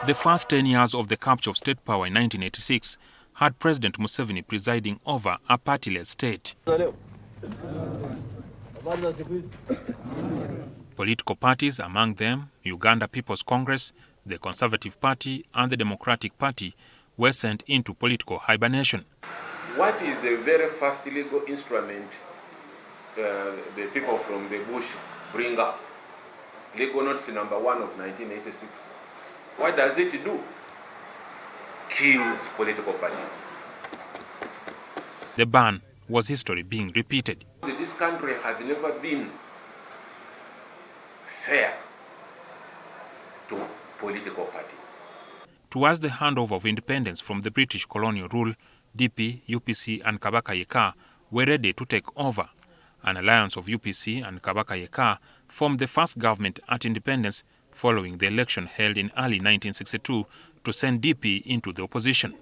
The first 10 years of the capture of state power in 1986 had President Museveni presiding over a partyless state. Political parties, among them Uganda People's Congress, the Conservative Party and the Democratic Party, were sent into political hibernation. What is the very first legal instrument the people from the bush bring up? Legal Notice number 1 of 1986. What does it do? Kills political parties. The ban was history being repeated. This country has never been fair to political parties. Towards the handover of independence from the British colonial rule, DP, UPC and Kabaka Yeka were ready to take over. An alliance of UPC and Kabaka Yeka formed the first government at independence following the election held in early 1962 to send DP into the opposition.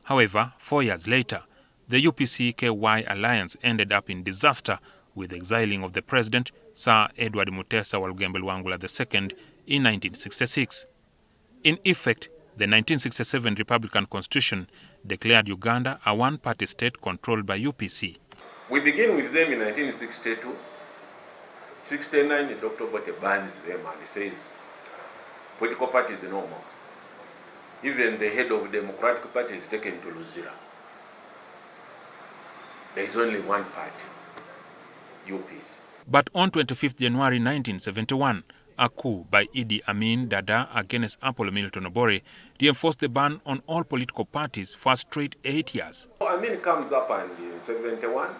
However, 4 years later, the UPC-KY alliance ended up in disaster with the exiling of the president, Sir Edward Mutesa Walugembelwangula II, in 1966. In effect, the 1967 Republican Constitution declared Uganda a one-party state controlled by UPC. We begin with them in 1962. 69, Dr. Bote bans them and says, political parties no more. Even the head of the Democratic Party is taken to Luzira. There is only one party, UPC. But on 25th January 1971, a coup by Idi Amin Dada against Apollo Milton Obore reinforced the ban on all political parties for a straight 8 years. Amin comes up and in 71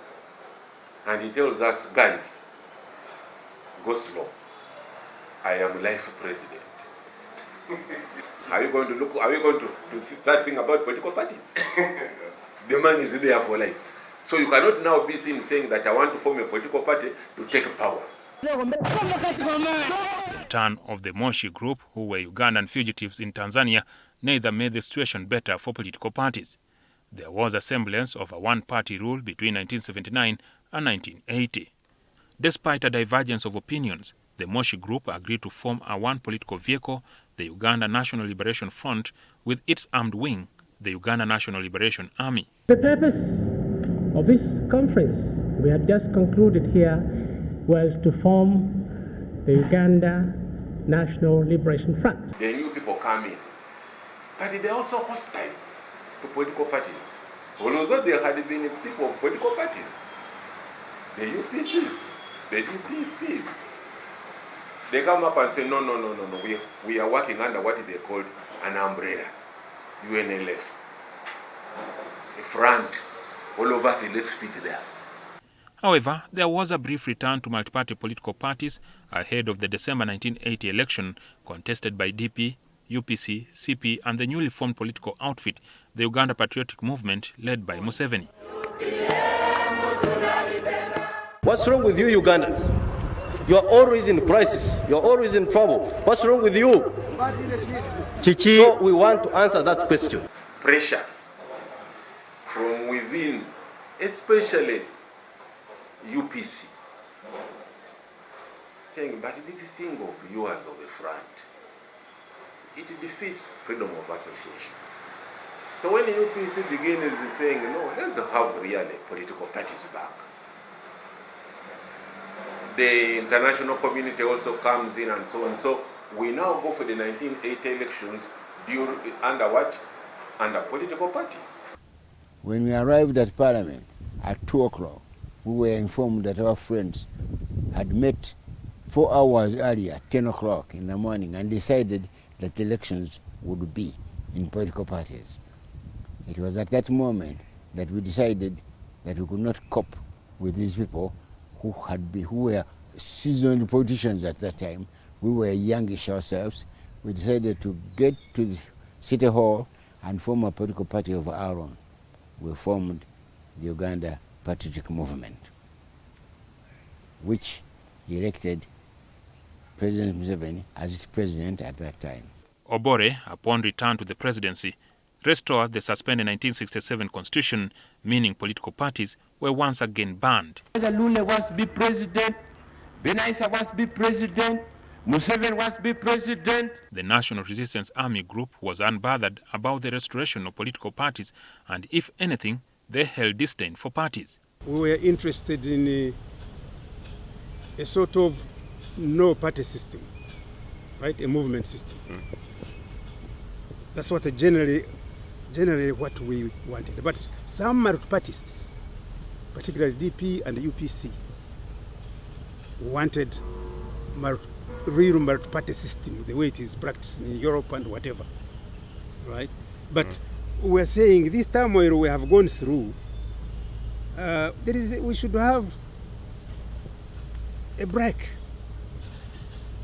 and he tells us, guys, go slow. I am life president. Are you going to do that thing about political parties? The man is there for life. So you cannot now be seen saying that I want to form a political party to take power. The return of the Moshi group, who were Ugandan fugitives in Tanzania, neither made the situation better for political parties. There was a semblance of a one-party rule between 1979 and 1980. Despite a divergence of opinions, the Moshi group agreed to form a one political vehicle, the Uganda National Liberation Front, with its armed wing, the Uganda National Liberation Army. The purpose of this conference we had just concluded here was to form the Uganda National Liberation Front. The new people come in, but they're also hostile to political parties. Although there had been people of political parties, the UPCs, the DPPs, they come up and say, no, we are working under what they called an umbrella, UNLF, a front. All of us, let's fit there. However, there was a brief return to multi-party political parties ahead of the December 1980 election contested by DP, UPC, CP and the newly formed political outfit, the Uganda Patriotic Movement, led by Museveni. What's wrong with you Ugandans? You are always in crisis. You are always in trouble. What's wrong with you? So we want to answer that question. Pressure from within, especially UPC, saying, but this thing of yours of the front, it defeats freedom of association. So when the UPC begins saying, no, let's have really political parties back, the international community also comes in and so on. So we now go for the 1980 elections under what? Under political parties. When we arrived at Parliament at 2 o'clock, we were informed that our friends had met 4 hours earlier, 10 o'clock in the morning, and decided that the elections would be in political parties. It was at that moment that we decided that we could not cope with these people who were seasoned politicians at that time. We were youngish ourselves. We decided to get to the City Hall and form a political party of our own. We formed the Uganda Patriotic Movement, which elected President Museveni as its president at that time. Obore, upon return to the presidency, restored the suspended 1967 constitution, meaning political parties were once again banned. Lule wants to be president, Benaisa wants to be president, Museveni wants to be president. The National Resistance Army Group was unbothered about the restoration of political parties, and if anything, they held disdain for parties. We were interested in a sort of no-party system, right? A movement system. That's what generally what we wanted. But some multi-partists, particularly DP and UPC, wanted real multi-party system, the way it is practiced in Europe and whatever, right? But we're saying this turmoil we have gone through, we should have a break.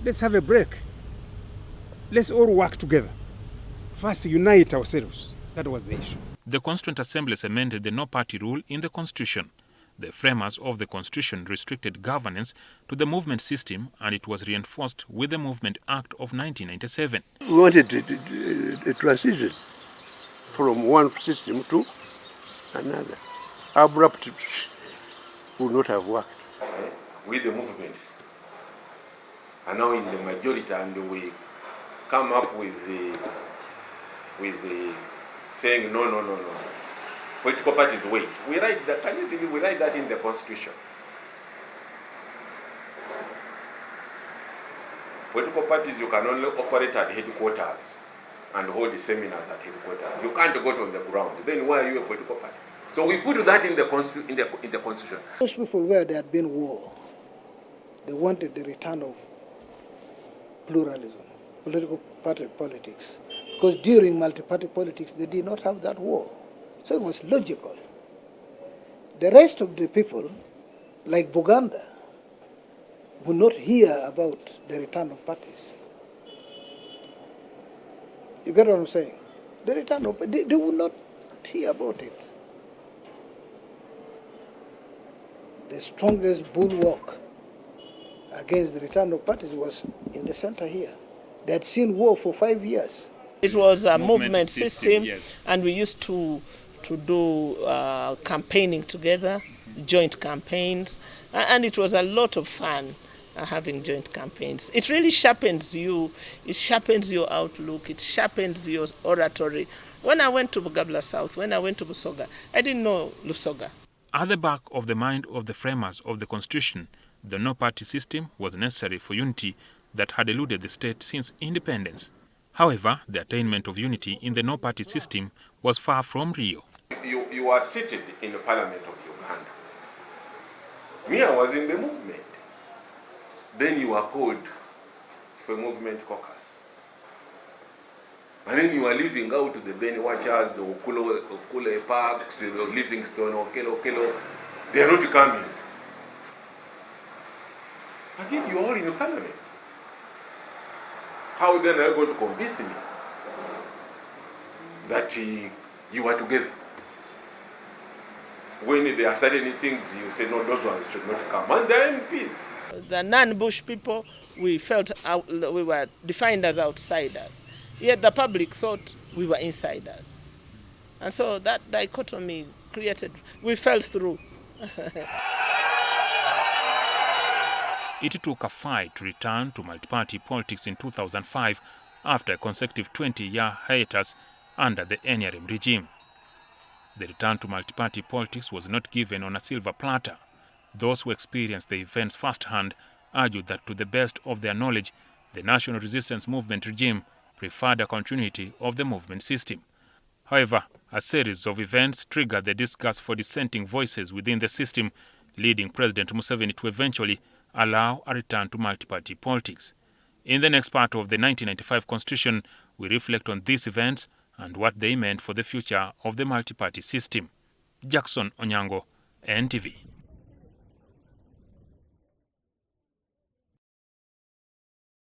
Let's have a break. Let's all work together. First, unite ourselves. That was the issue. The Constituent Assemblies amended the no-party rule in the Constitution. The framers of the Constitution restricted governance to the movement system, and it was reinforced with the Movement Act of 1997. We wanted a transition from one system to another. Abrupt would not have worked. We, the movements, are now in the majority, and we come up with the saying no. Political parties wait. We write that. Can you believe we write that in the Constitution? Political parties, you can only operate at headquarters and hold the seminars at headquarters. You can't go on the ground. Then why are you a political party? So we put that in the Constitution. Those people where there had been war, they wanted the return of pluralism, political party politics. Because during multi-party politics, they did not have that war. So it was logical. The rest of the people, like Uganda, would not hear about the return of parties. You get what I'm saying? The return of they would not hear about it. The strongest bulwark against the return of parties was in the center here. They had seen war for 5 years. It was a movement system, yes. And we used to do campaigning together, joint campaigns, and it was a lot of fun having joint campaigns. It really sharpens you, it sharpens your outlook, it sharpens your oratory. When I went to Bugabla South, when I went to Busoga, I didn't know Lusoga. At the back of the mind of the framers of the Constitution, the no-party system was necessary for unity that had eluded the state since independence. However, the attainment of unity in the no-party system was far from real. You are seated in the Parliament of Uganda. Me, I was in the movement. Then you are called for movement caucus. And then you are leaving out the Beni Watchers, the Okule Parks, the Livingstone, Okelo. They are not coming. And then you are all in the Parliament. How then are you going to convince me that you are together? When there are certain things you say, no, those ones should not come. And they are MPs. The non-Bush people, we felt we were defined as outsiders. Yet the public thought we were insiders. And so that dichotomy we fell through. It took a fight to return to multi-party politics in 2005 after a consecutive 20-year hiatus under the NRM regime. The return to multi-party politics was not given on a silver platter. Those who experienced the events firsthand argued that to the best of their knowledge, the National Resistance Movement regime preferred a continuity of the movement system. However, a series of events triggered the disgust for dissenting voices within the system, leading President Museveni to eventually allow a return to multi-party politics. In the next part of the 1995 Constitution, we reflect on these events and what they meant for the future of the multi-party system. Jackson Onyango, NTV.